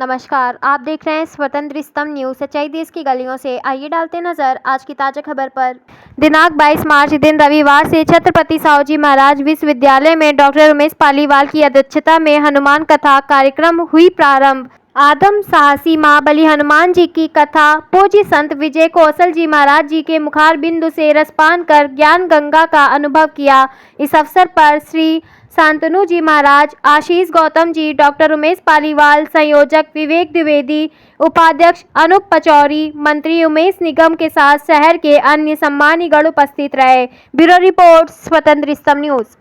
नमस्कार, आप देख रहे हैं स्वतंत्र स्तंभ न्यूज़। सच्चाई देश की गलियों से। आइए डालते नजर आज की ताज़ा खबर पर। दिनांक 22 मार्च दिन रविवार से छत्रपति साहूजी महाराज विश्वविद्यालय में डॉक्टर उमेश पालीवाल की अध्यक्षता में हनुमान कथा कार्यक्रम हुई प्रारंभ। आदम साहसी महाबली हनुमान जी की कथा पूज्य संत विजय कौशल जी महाराज जी के मुखार बिंदु से रसपान कर ज्ञान गंगा का अनुभव किया। इस अवसर पर श्री शांतनु जी महाराज, आशीष गौतम जी, डॉक्टर उमेश पालीवाल, संयोजक विवेक द्विवेदी, उपाध्यक्ष अनूप पचौरी, मंत्री उमेश निगम के साथ शहर के अन्य सम्मानी गण उपस्थित रहे। ब्यूरो रिपोर्ट, स्वतंत्र स्तंभ न्यूज़।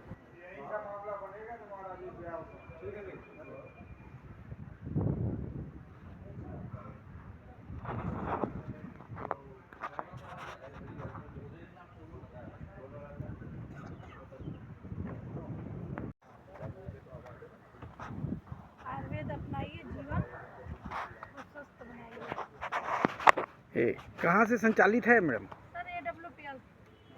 आयुर्वेद अपनाइए, जीवन को स्वस्थ बनाइए। कहाँ से संचालित है मैडम? सर AWPL,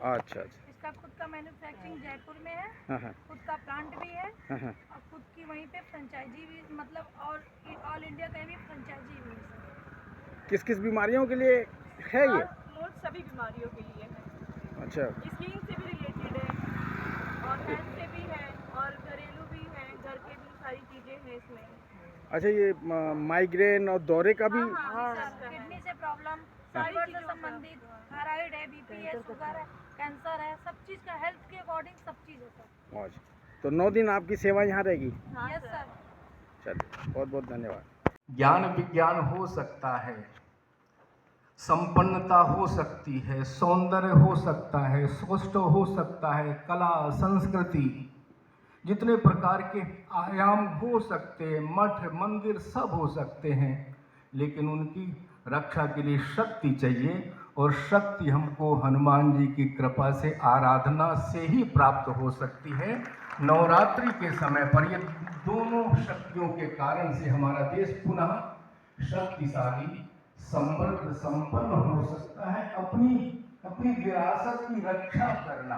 अच्छा। इसका खुद का मैन्युफैक्चरिंग जयपुर में है। हाँ। खुद का प्लांट भी है। हाँ। और खुद की वहीं पे फ्रेंचाइजी भी, मतलब और ऑल इंडिया का भी फ्रेंचाइजी भी है। किस किस बीमारियों के लिए है ये? सभी बीमारियों के लिए है। अच्छा। स्किन से भी रिलेटेड है और हेल्थ से भी है और घरेलू भी है, घर के भी सारी चीजें हैं इसमें। अच्छा, ये माइग्रेन और दौरे का भी? किडनी से प्रॉब्लम, सारी से संबंधित, थायराइड है, BP है, शुगर है, कैंसर है, सब चीज का हेल्थ के अकॉर्डिंग सब चीज है सर। अच्छा, तो 9 दिन आपकी सेवा यहाँ रहेगी? Yes sir. चलिए, बहुत बहुत धन्यवाद। ज्ञान विज्ञान हो सकता है, संपन्नता हो सकती है, सौंदर्य हो सकता है, सौष्ठव हो सकता है, कला संस्कृति, जितने प्रकार के आयाम हो सकते हैं, मठ मंदिर सब हो सकते हैं, लेकिन उनकी रक्षा के लिए शक्ति चाहिए। और शक्ति हमको हनुमान जी की कृपा से, आराधना से ही प्राप्त हो सकती है। नवरात्रि के समय पर ये दोनों शक्तियों के कारण से हमारा देश पुनः शक्तिशाली, समृद्ध, संपन्न हो सकता है। अपनी विरासत की रक्षा करना,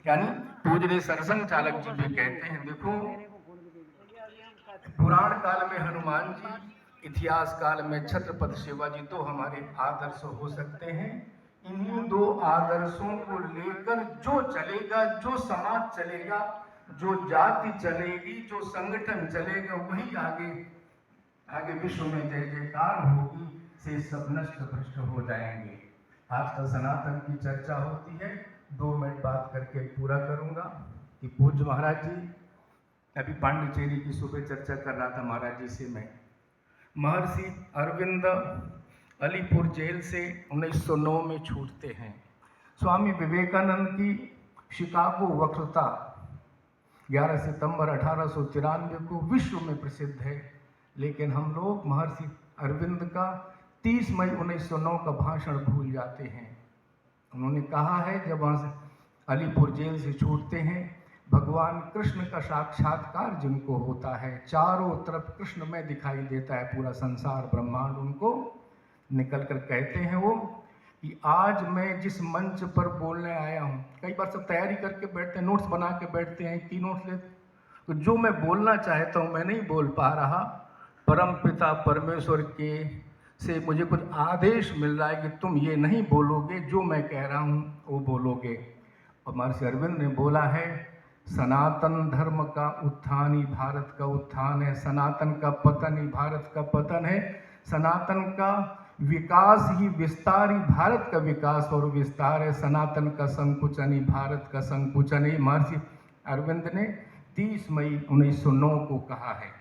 यानी पूजनीय सरसंघ चालक जी भी कहते हैं, देखो पुराण काल में हनुमान जी, इतिहास काल में छत्रपति शिवाजी तो हमारे आदर्श हो सकते हैं। इन्हीं दो आदर्शों को लेकर जो चलेगा, जो समाज चलेगा, जो जाति चलेगी, जो संगठन चलेगा, वही आगे विश्व में जय जयकार होगी, से सब नष्ट भ्रष्ट हो जाएंगे। आजकल सनातन की चर्चा होती है, 2 मिनट बात करके पूरा करूंगा कि पूज्य महाराज जी, अभी पांडिचेरी की सुबह चर्चा कर रहा था महाराज जी से मैं। महर्षि अरविंद अलीपुर जेल से 1909 में छूटते हैं। स्वामी विवेकानंद की शिकागो वक्तृता 11 सितंबर 1893 को विश्व में प्रसिद्ध है, लेकिन हम लोग महर्षि अरविंद का 30 मई 1909 का भाषण भूल जाते हैं। उन्होंने कहा है, जब वहाँ से अलीपुर जेल से छूटते हैं, भगवान कृष्ण का साक्षात्कार जिनको होता है, चारों तरफ कृष्ण में दिखाई देता है, पूरा संसार ब्रह्मांड उनको निकल कर कहते हैं वो कि आज मैं जिस मंच पर बोलने आया हूँ, कई बार सब तैयारी करके बैठते हैं, नोट्स बना के बैठते हैं, 3 नोट्स लेते, तो जो मैं बोलना चाहता हूँ मैं नहीं बोल पा रहा। परम पिता परमेश्वर के से मुझे कुछ आदेश मिल रहा है कि तुम ये नहीं बोलोगे, जो मैं कह रहा हूँ वो बोलोगे। और महर्षि अरविंद ने बोला है, सनातन धर्म का उत्थान ही भारत का उत्थान है, सनातन का पतन ही भारत का पतन है, सनातन का विकास ही विस्तार ही भारत का विकास और विस्तार है, सनातन का संकुचन ही भारत का संकुचन ही महर्षि अरविंद ने 30 मई 1909 को कहा है।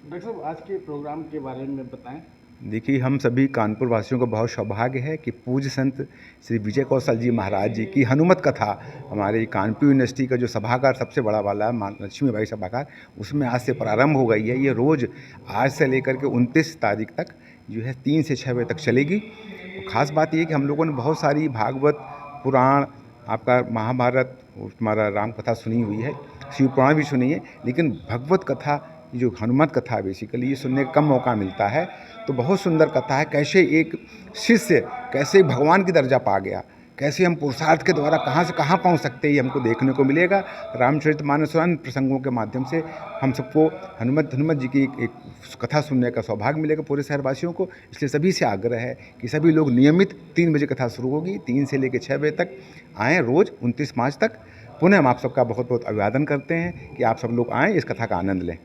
डॉक्टर साहब, आज के प्रोग्राम के बारे में बताएं। देखिए, हम सभी कानपुर वासियों का बहुत सौभाग्य है कि पूज्य संत श्री विजय कौशल जी महाराज जी की हनुमत कथा हमारे कानपुर यूनिवर्सिटी का जो सभागार सबसे बड़ा वाला है, लक्ष्मीबाई सभागार, उसमें आज से प्रारंभ हो गई है। ये रोज़ आज से लेकर के 29 तारीख तक जो है 3 से 6 बजे तक चलेगी। ख़ास बात ये कि हम लोगों ने बहुत सारी भागवत पुराण, आपका महाभारत, हमारा राम कथा सुनी हुई है, शिव पुराण भी सुनी है, लेकिन भगवत कथा जो हनुमत कथा बेसिकली ये सुनने का कम मौका मिलता है। तो बहुत सुंदर कथा है, कैसे एक शिष्य कैसे भगवान की दर्जा पा गया, कैसे हम पुरुषार्थ के द्वारा कहाँ से कहाँ पहुंच सकते हैं, ये हमको देखने को मिलेगा। रामचरितमानस और अन्य प्रसंगों के माध्यम से हम सबको हनुमत जी की एक कथा सुनने का सौभाग्य मिलेगा पूरे शहरवासियों को। इसलिए सभी से आग्रह है कि सभी लोग नियमित 3 बजे कथा शुरू होगी, 3 से लेकर 6 बजे तक आएँ, रोज़ 29 मार्च तक। पुनः हम आप सबका बहुत बहुत अभिवादन करते हैं कि आप सब लोग आएँ, इस कथा का आनंद लें।